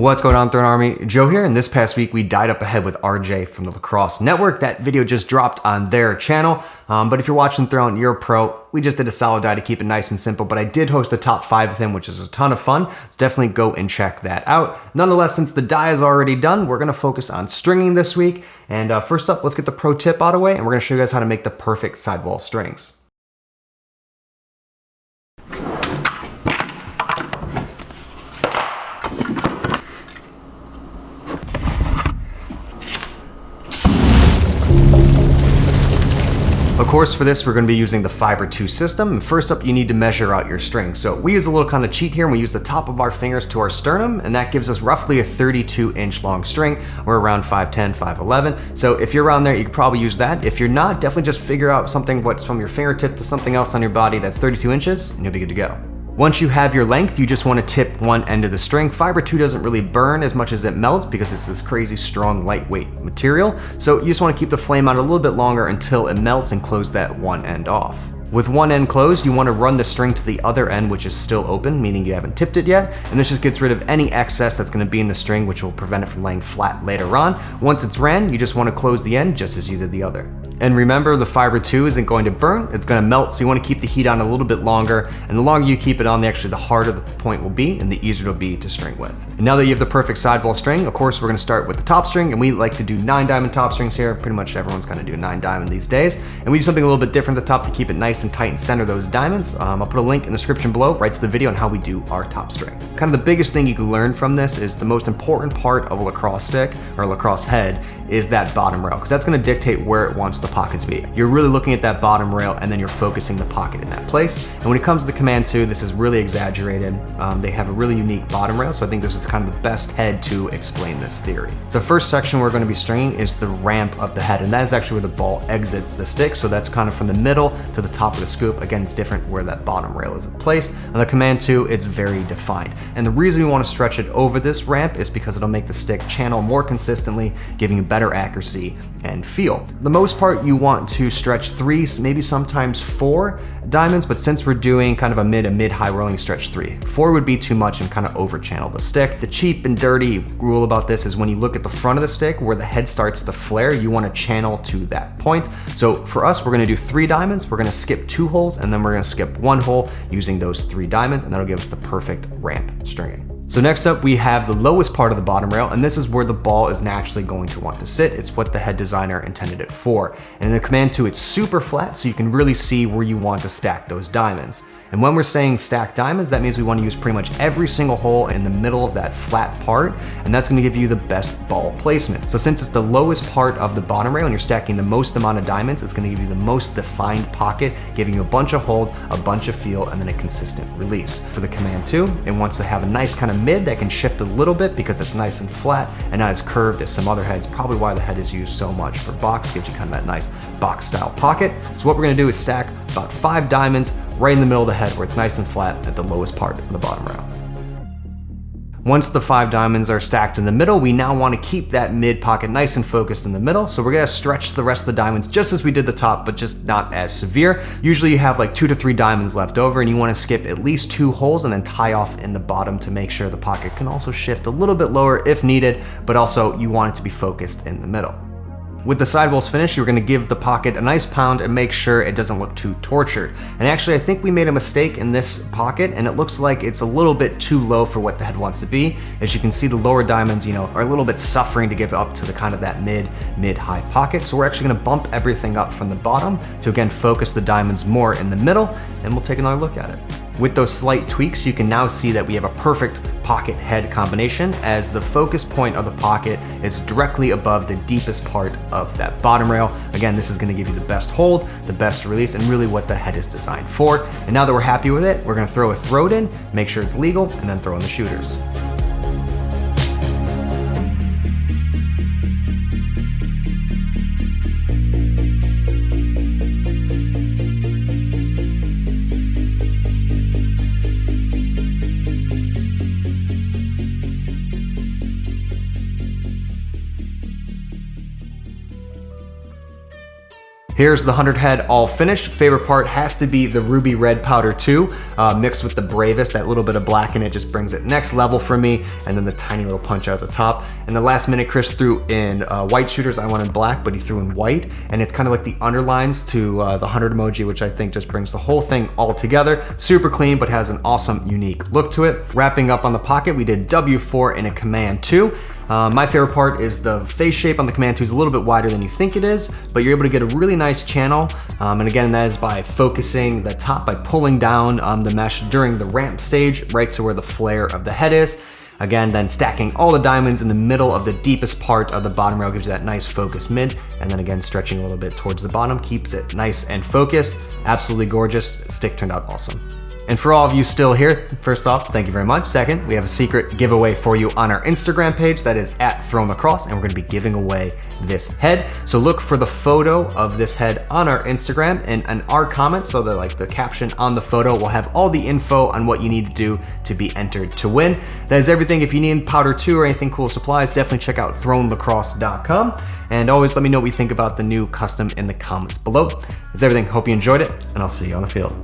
What's going on, Throne Army? Joe here, and this past week we died up ahead with RJ from the Lacrosse Network. That video just dropped on their channel, but if you're watching Throne, you're a pro. We just did a solid die to keep it nice and simple, but I did host a top 5 with him, which is a ton of fun. So definitely go and check that out. Nonetheless, since the die is already done, we're gonna focus on stringing this week. And first up, let's get the pro tip out of the way, and we're gonna show you guys how to make the perfect sidewall strings. Of course, for this, we're going to be using the Fiber 2 system. And first up, you need to measure out your string. So we use a little kind of cheat here, and we use the top of our fingers to our sternum, and that gives us roughly a 32-inch long string. We're around 5'10", 5'11". So if you're around there, you could probably use that. If you're not, definitely just figure out something what's from your fingertip to something else on your body that's 32 inches, and you'll be good to go. Once you have your length, you just want to tip one end of the string. Fiber 2 doesn't really burn as much as it melts because it's this crazy strong, lightweight material. So you just want to keep the flame out a little bit longer until it melts and close that one end off. With one end closed, you want to run the string to the other end, which is still open, meaning you haven't tipped it yet. And this just gets rid of any excess that's going to be in the string, which will prevent it from laying flat later on. Once it's ran, you just want to close the end just as you did the other. And remember, the Fiber 2 isn't going to burn, it's going to melt, so you want to keep the heat on a little bit longer, and the longer you keep it on, the harder the point will be, and the easier it'll be to string with. And now that you have the perfect sidewall string, of course, we're going to start with the top string, and we like to do 9-diamond top strings here. Pretty much everyone's going to do 9-diamond these days. And we do something a little bit different at the top to keep it nice and tight and center those diamonds. I'll put a link in the description below, right to the video on how we do our top string. Kind of the biggest thing you can learn from this is the most important part of a lacrosse stick, or a lacrosse head, is that bottom rail, because that's going to dictate where it wants the pocket to be. You're really looking at that bottom rail, and then you're focusing the pocket in that place. And when it comes to the Command 2, this is really exaggerated. They have a really unique bottom rail, so I think this is kind of the best head to explain this theory. The first section we're going to be stringing is the ramp of the head, and that is actually where the ball exits the stick, so that's kind of from the middle to the top of the scoop. Again, it's different where that bottom rail is placed. On the Command 2, it's very defined. And the reason we want to stretch it over this ramp is because it'll make the stick channel more consistently, giving you better accuracy and feel. The most part, you want to stretch 3, maybe sometimes 4 diamonds, but since we're doing kind of a mid-high, we're only stretch 3. 4 would be too much and kind of over channel the stick. The cheap and dirty rule about this is when you look at the front of the stick where the head starts to flare, you want to channel to that point. So for us, we're going to do 3 diamonds, we're going to skip 2 holes, and then we're going to skip 1 hole using those 3 diamonds, and that'll give us the perfect ramp stringing. So next up, we have the lowest part of the bottom rail, and this is where the ball is naturally going to want to sit. It's what the head designer intended it for. And in the Command 2, it's super flat, so you can really see where you want to stack those diamonds. And when we're saying stack diamonds, that means we want to use pretty much every single hole in the middle of that flat part, and that's going to give you the best ball placement. So since it's the lowest part of the bottom rail and you're stacking the most amount of diamonds, it's going to give you the most defined pocket, giving you a bunch of hold, a bunch of feel, and then a consistent release. For the Command 2, it wants to have a nice kind of mid that can shift a little bit because it's nice and flat and not as curved as some other heads. Probably why the head is used so much for box, gives you kind of that nice box style pocket. So what we're going to do is stack about 5 diamonds right in the middle of the head where it's nice and flat at the lowest part of the bottom rail. Once the 5 diamonds are stacked in the middle, we now want to keep that mid pocket nice and focused in the middle. So we're going to stretch the rest of the diamonds just as we did the top, but just not as severe. Usually you have like 2 to 3 diamonds left over, and you want to skip at least 2 holes and then tie off in the bottom to make sure the pocket can also shift a little bit lower if needed, but also you want it to be focused in the middle. With the sidewalls finished, you're going to give the pocket a nice pound and make sure it doesn't look too tortured. And actually, I think we made a mistake in this pocket, and it looks like it's a little bit too low for what the head wants to be. As you can see, the lower diamonds, are a little bit suffering to get up to the kind of that mid-high pocket. So we're actually going to bump everything up from the bottom to again focus the diamonds more in the middle, and we'll take another look at it. With those slight tweaks, you can now see that we have a perfect pocket head combination, as the focus point of the pocket is directly above the deepest part of that bottom rail. Again, this is going to give you the best hold, the best release, and really what the head is designed for. And now that we're happy with it, we're going to throw a throat in, make sure it's legal, and then throw in the shooters. Here's the 100 head all finished. Favorite part has to be the ruby red powder 2, mixed with the bravest. That little bit of black in it just brings it next level for me. And then the tiny little punch out the top. And the last minute, Chris threw in white shooters. I wanted black, but he threw in white. And it's kind of like the underlines to the 100 emoji, which I think just brings the whole thing all together. Super clean, but has an awesome, unique look to it. Wrapping up on the pocket, we did W4 in a Command 2. My favorite part is the face shape on the Command 2 is a little bit wider than you think it is, but you're able to get a really nice channel. And again, that is by focusing the top, by pulling down the mesh during the ramp stage, right to where the flare of the head is. Again, then stacking all the diamonds in the middle of the deepest part of the bottom rail gives you that nice focus mid. And then again, stretching a little bit towards the bottom keeps it nice and focused. Absolutely gorgeous. Stick turned out awesome. And for all of you still here, first off, thank you very much. Second, we have a secret giveaway for you on our Instagram page that is @ThrownLacrosse, and we're gonna be giving away this head. So look for the photo of this head on our Instagram and our comments, so that like the caption on the photo will have all the info on what you need to do to be entered to win. That is everything. If you need powder 2 or anything cool supplies, definitely check out thrownlacrosse.com. And always let me know what you think about the new custom in the comments below. That's everything. Hope you enjoyed it, and I'll see you on the field.